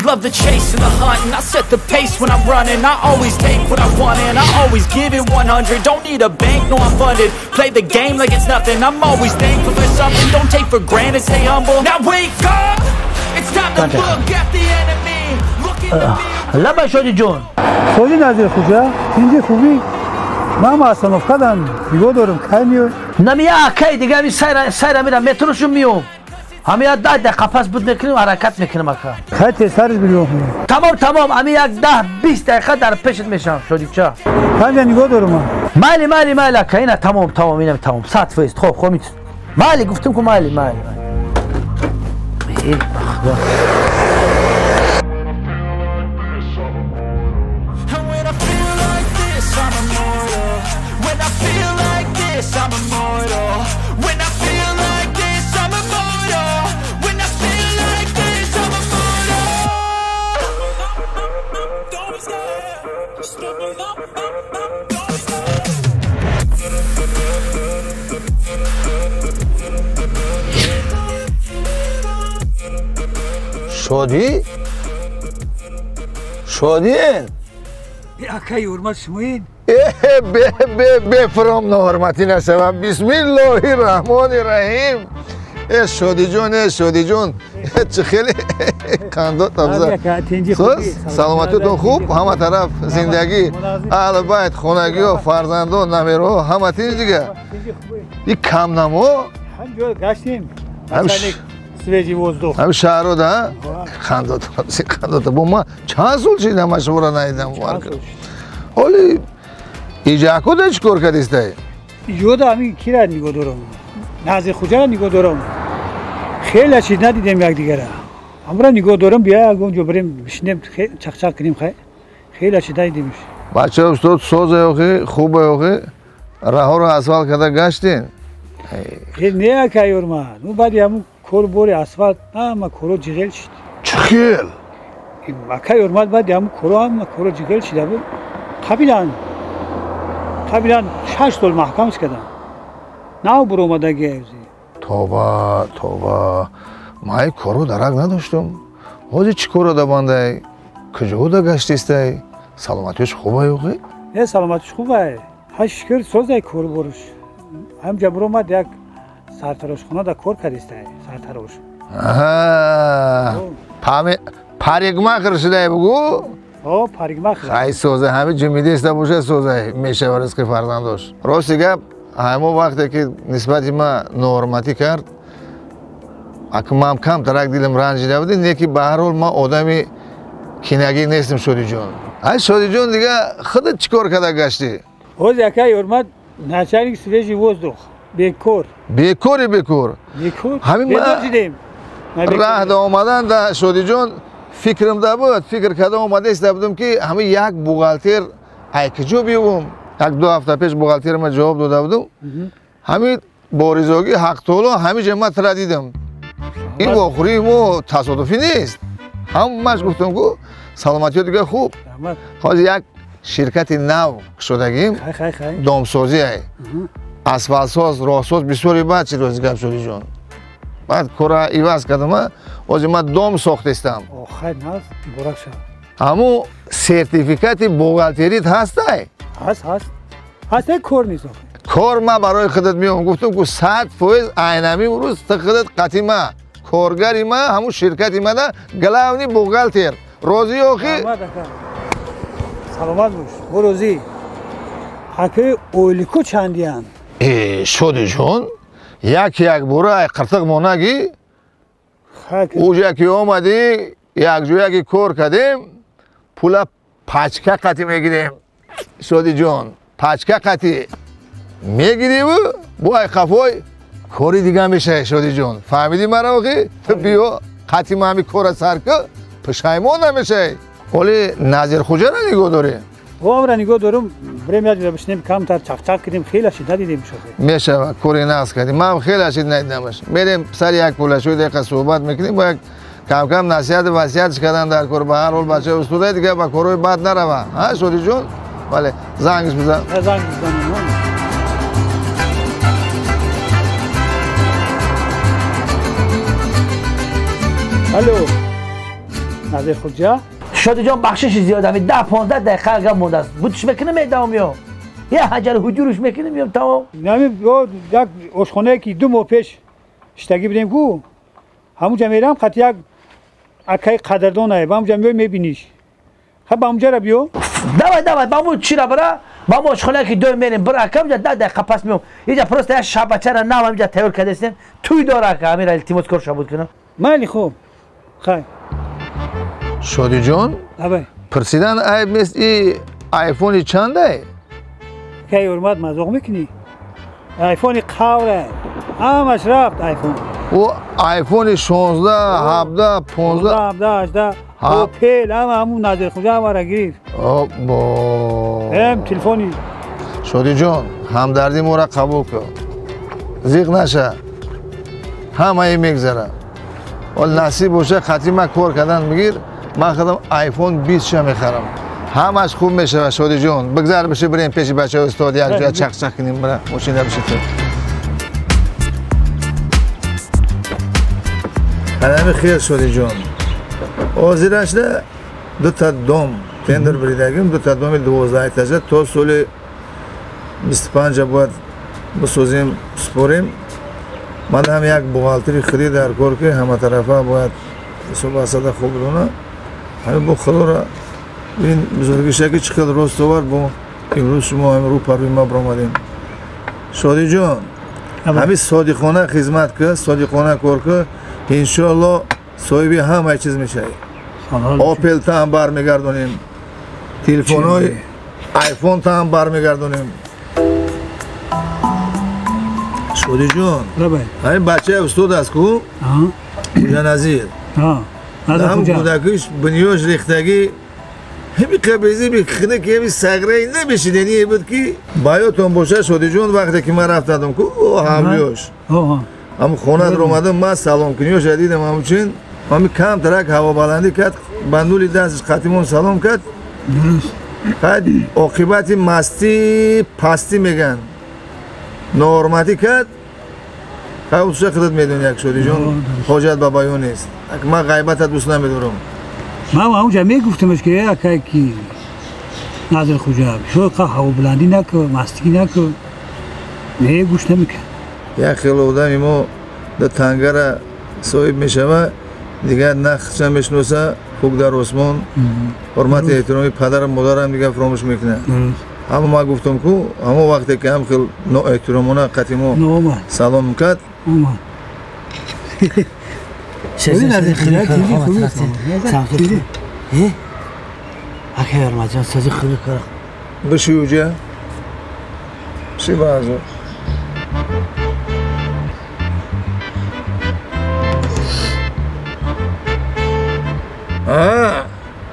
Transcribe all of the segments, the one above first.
love the chase and the hunt, and I set the pace when I'm running. I always take what I want and I always give it 100. Don't need a bank, no I'm funded. Play the game like it's nothing. I'm always thankful for something. Don't take for granted, stay humble. Now wake up, it's time to look at the enemy. Look in the mirror. لما شدی جون شدی نظیر خوجا اینجا خوبی من اصناف کردم دیگه دارم کار میو نمیه کی دیگه می سیر میرم متروشو میوم همه 10 دقیقه پس بود میکنیم حرکت میکنیم اکا خیلی سرش بیرون تمام همه 10-20 دقیقه در پیشت میشم شدی چا من نگاه دارم مالی اکا اینا تمام اینم تمام 100% خوب میتونم مالی گفتم که مالی I'm immortal. When I feel like this, I'm immortal. When I feel like this, I'm immortal. Don't be scared. Just step it up. Don't be scared. شادین اکای ورمت شموین بفرام نهارمتی نشوم بسم الله الرحمن الرحیم شادی جون چه خیلی قندات تابزه سلامتی تو خوب همه طرف زندگی اهل بیت خونگی و فرزندو نمیرو همه تینج دیگه این کم نمو همجور گشتیم سویجی وزدو هم شهرو ده قندات با ما چند سال چیدم مشورا نایدم ولی ایجا کده چی کار کردیسته؟ یودا همین کی را نگاه دارم نازی خوجا را نگاه دارم خیلی چیز ندیدم یک دیگه را همراه نگاه دارم بیا اونجا بریم بشینیم چخ کنیم خیلی چیز ندیدیمش بچه استاد سوزه اوخی خوبه اوخی راه رو اسفال کده گشتین نه اکای ورما نو بعدی همون کور بوری اسفال ما کورو جیگل شد چخیل؟ اکای ورما بعدی همون کورو جیگل شده بود قبلا 6 سال محکمش کردن نه برو اومده گیزی توبه من کارو درک نداشتم حاجی چی کارو دبانده کجا دا گشتیسته سلامتیش خوبه یوخی؟ نه سلامتیش خوبه شکر سوزه کار بروش همجا برو اومد یک سرتراش خونه دا کار کردیسته سرتراش پریگما کرشده بگو؟ پریگما خیلی سوزه همه جمیدی است باشه سوزه میشه ورز که فرزنداش راستی گپ همه وقتی که نسبت ما نورماتی کرد اکمام کم ترک دیلم رنجیده بودی نیکی به هر حال ما آدمی کینگی نیستم شادی جون شادی جون دیگه خودت چیکار کرده گشتی اوز یکای ورمت نچاری سویجی وزدو بیکور همین ما راه دا آمدن دا شادی جون فکرم دا بود فکر کرده اومده است بودم که همه یک بوغالتر ایکجو بیوم 1-2 هفته پیش بوغالتر ما جواب داده بودم همین باریزاگی حق طولا همه جمعه تر دیدم این واخوری مو تصادفی نیست هم مش گفتم که سلامتی دیگه خوب حالا یک شرکت نو شدگیم دامسازی ای اسفالتساز راهساز بسیاری بعد چی روزی گپ شدی جان بعد کورا ایواز کردم اوزی ما دام ساختستم خیر ناز برک شد همو سرتیفیکات بوغالتریت هسته؟ هسته کار نیست کار ما برای خودت میام گفتم که 100% اینمی روز خودت قطعی ما کارگری ما همون شرکتی ما ده گلاونی بوغالتر روزی آخی سلامت باش بروزی حکه اولیکو چندیان شدی جون یک برای قرطق مونگی او یکی آمدی یک جو یکی کار کردیم پولا پچکه قطعی میگیریم شدی جون پچکه قطعی میگیریم بای خفای کاری دیگه میشه شدی جون فهمیدی مرا آقی؟ بیا قطعی ما همی کار سر که پشایمان نمیشه ولی نظیر خوجا را نگاه داری؟ را نگاه دارم بریم یاد بشنیم کم تر چک کردیم خیلی شد ندیدیم شده میشه کاری نقص کردیم من خیلی شد ندیدمش میریم سر یک پولشوی دقیقه صحبت میکنیم با یک کم نصیحت و وصیتش کردن در کار به هر حال بچه استوده دیگه با کارهای بد نروه ها شدی جون بله زنگش بزن زنگ بزن الو نظر خوجا شادی جان بخشش زیاد همین 10-15 دقیقه اگر مونده است بودش میکنه میدم یا یه حجر حجورش میکنیم میام تمام نمی یک آشخانه که 2 ماه پیش اشتگی بدیم کو همونجا میرم خط یک اکای قدردانه با همونجا میبینیش خب با همونجا را بیو давай با همون چی را برا با همون آشخانه که 2 میریم برا اکا همونجا 10 دقیقه پس میام اینجا پروست یک شبچه را نام همونجا تیار کرده استیم توی داره که همین را التماس کار شبود کنم مالی خوب خیلی شادی جان پرسیدن عیب نیست این آیفونی چنده؟ که حرمت مذاق میکنی آیفونی قوره همش رفت آیفون و آیفون 16 17 15 17 18 او پیل همون نظر خوجا هم را گرفت هم تلفونی شادی جان همدردی ما را قبول کن زیغ نشه همه ای میگذره ولی نصیب باشه خطی من کار کردن بگیر من خودم آیفون 20 شا میخرم همش خوب میشه شادی جان بگذار بشه بریم پیش بچه استاد یک جا چق کنیم برای ماشین بشه تو قدم خیر شادی جان آزیرش ده 2 تا دوم تندر بریدگیم 2 تا دوم 12 ایتاژه تا سال 25 باید بسازیم سپاریم من هم یک بوغالتری خرید در کار که همه طرفه باید صبح صدا خوب دونه همین با خدا را این بزرگیشه که چقدر راست آورد با امروز شما هم رو پروی ما برامدیم شادی جان همین صادقانه خدمت که صادقانه کار که انشاءالله صاحبی همه چیز میشه آپل تا هم برمیگردونیم تلفن های آیفون تا هم برمیگردونیم شادی جان همین بچه استاد است که یا نظیر هم کودکیش بنیاش ریختگی همی قبیزی بخنه که همی سگره نمیشید یعنی بود که بایاتون باشه شادی جان وقتی که من رفتم که حملیاش هم خونه در اومدم من سلام کنیاش دیدم همچین همی کم ترک هوا بلندی کرد بندولی دستش خطیمون سلام کرد بعد عاقبت مستی پستی میگن نورماتی کرد خب چه خودت میدونی یک شادی جان حاجت به بیان نیست من غیبتت دوست نمیدارم من اونجا میگفتمش که یکی نظر خوجا شو هوا بلندی نکن مستی نکن نه گوش نمیکن یک خیلی آدمی ما در تنگه صاحب میشوه دیگر نقش میشناسه خوک در آسمان حرمت احترامی پدر و مادرم دیگه فراموش میکنه اما ما گفتم که اما وقتی که هم خیلی احترامانه قطیما سلام میکرد شازی خیلی خوبی سلام اکه حرمت جان سازی خیلی کار بشی اوجه بشی بازو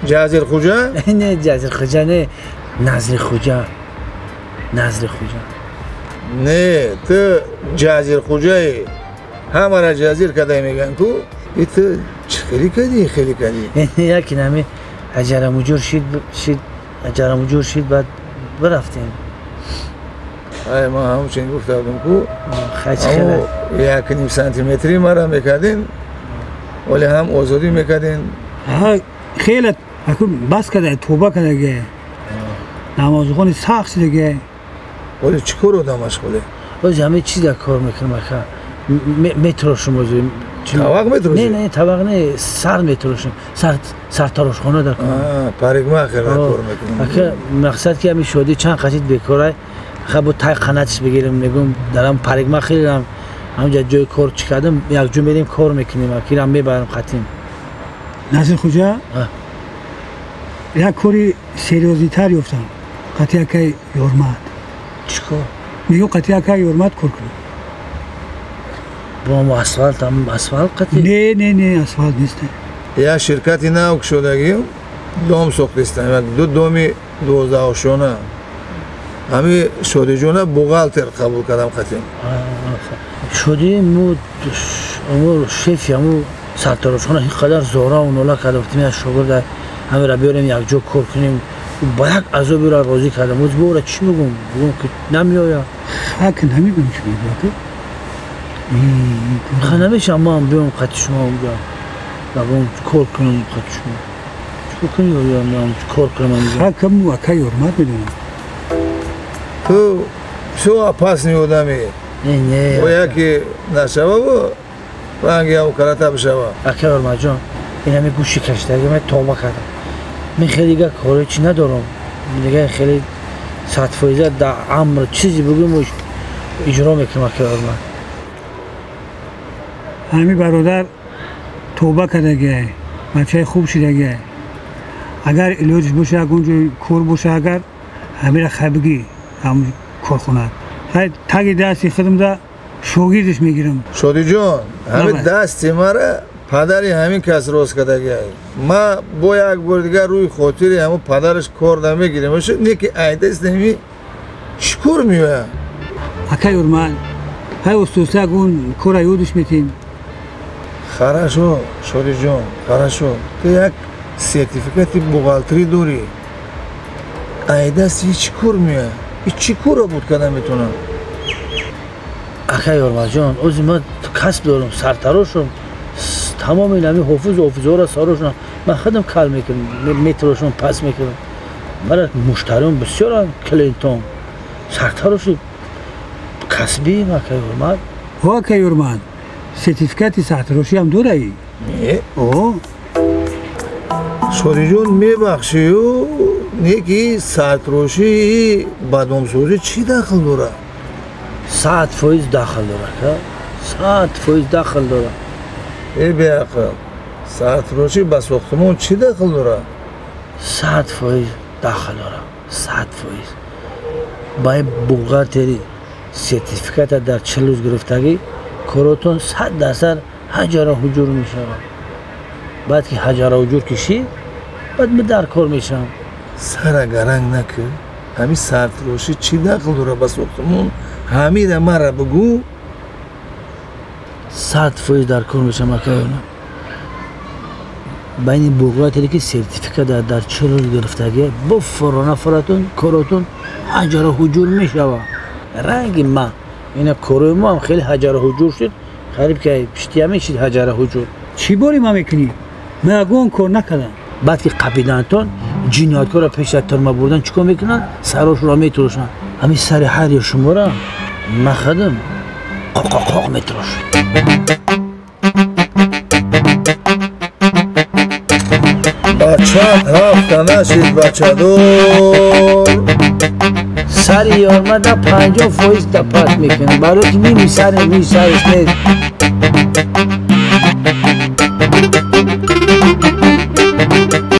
جازیر خوجا؟ نه جازیر خوجا نه نظر خوجا نه تو جازیر خوجایی همه را جازیر کده میگن کو ای تو خیلی کدی یکی نمی اجرمو جور شید بعد برفتیم ما همچنین گفتم کو یک سانتیمتری ما را میکردین ولی هم آزادی میکردین خیلی بس کده توبه کده گه نماز خونی سخت دیگه ولی چیکار رو مشغوله؟ باز همه چی در کار میکنم متروشم موضوعی طبق متروشی؟ نه طبق نه سر متروشم سر تاروش خانه در کنم پرگمه خیلی کار میکنم مقصد که همین شادی چند قطید بکاره خب تای خانتش بگیرم نگم دارم پرگمه خیلی دارم همونجا جای کار چی کردم یک جو میریم کار میکنیم اکی هم میبرم خطیم نظر خوجا؟ یک کاری سریوزی تر یفتم قطعه اکای یورمت چیکار؟ میگو قطعه اکای یورمت کار کنم با هم اسفالت قطعه؟ نه اسفالت نیسته یا شرکتی ناوک شدگیم دوم ساختستم دو دومی 12 شونه همی شادی جونه بوغالتر قبول کردم خطیم شادی مو شیفی همو سرتاروش خانه اینقدر زورا و نولا کرده بودیم از شاگرد همه را بیاریم یک جا کار کنیم با یک عذابی را راضی کردم از بورا چی بگم که نمیایا خاکن همی بگم چی بگم خب نمیشه اما هم بیام خط شما هم بیام و با کار کنم خط شما بکنی یا نه کار کنم اینجا کم و کی حرمت میدونم تو شو پاس نیودمی نه باید که نشوه و رنگی هم کرتا بشوه اکه حرمت جان این همه گوشی کشتگی من توبه کردم من خیلی دیگه کاری چی ندارم دیگه خیلی 100% در امر چیزی بگیم اجرا میکنم اکه حرمت همی برادر توبه کردگه بچه خوب شدگه اگر علاجش باشه اونجا کور باشه اگر همه را خبگی هم کار خونه خیلی تگی دستی خودم دا شوگیردش میگیرم شادی جان همین دستی مرا پدری همین کس روز کردگه ما با یک بار دیگه روی خاطری همون پدرش کار نمیگیریم باشه نیکی ایده است نمی شکر میوه اکه یورمان های استوسه اون کار یودش میتیم خراشو شادی جان خراشو تو یک سرتیفیکاتی بوغالتری داری ایده است هیچ کار میوه چی کار بود کردن میتونم اکه یورمان جان اوزی ما کسب دارم سرتراشم تمام این همی حافظ ها را ساراشون من خودم کل میکنم میتراشون پس میکنم برای مشتریم بسیار هم کلینتون سرتراشی کسبی اکه یورمان ها اکه یورمان سرتیفیکاتی سرتراشی هم دوره ای؟ نه اوه شادی جان میبخشی و نیکی سرتراشی بدنامسازی چی داخل داره؟ 100% داخل داره که 100% داخل داره ای بیاقل سرتراشی با ساختمون چی داخل داره؟ 100% داخل داره 100% با این بوغالتری سرتیفیکات در 40 روز گرفتگی کاراتون 100% حجر حجور میشه بعد که حجر حجور کشی بعد من در کار میشم سر گرنگ نکن همین سرتراشی چی داخل داره با ساختمون همین را مرا بگو 100% در کار میشم اکه با این بوغالتری که سرتیفیکات در 40 روز گرفتگی با فراتون کاراتون حجر حجور میشه رنگ ما این کروی ما هم خیلی حجر حجور شد خریب که پشتی همه شد حجر حجور چی باری ما میکنی؟ من اگه کار نکردم بعد که قبیدنتون جنایتکار را پیش از ترمه بردن چیکار میکنن؟ سراش را میتراشن همین سر هر یا شما را من خودم قاق میتراش بچه هفته نشید بچه دور سر یارمه در 50% پس میکنه برای که سرش نیست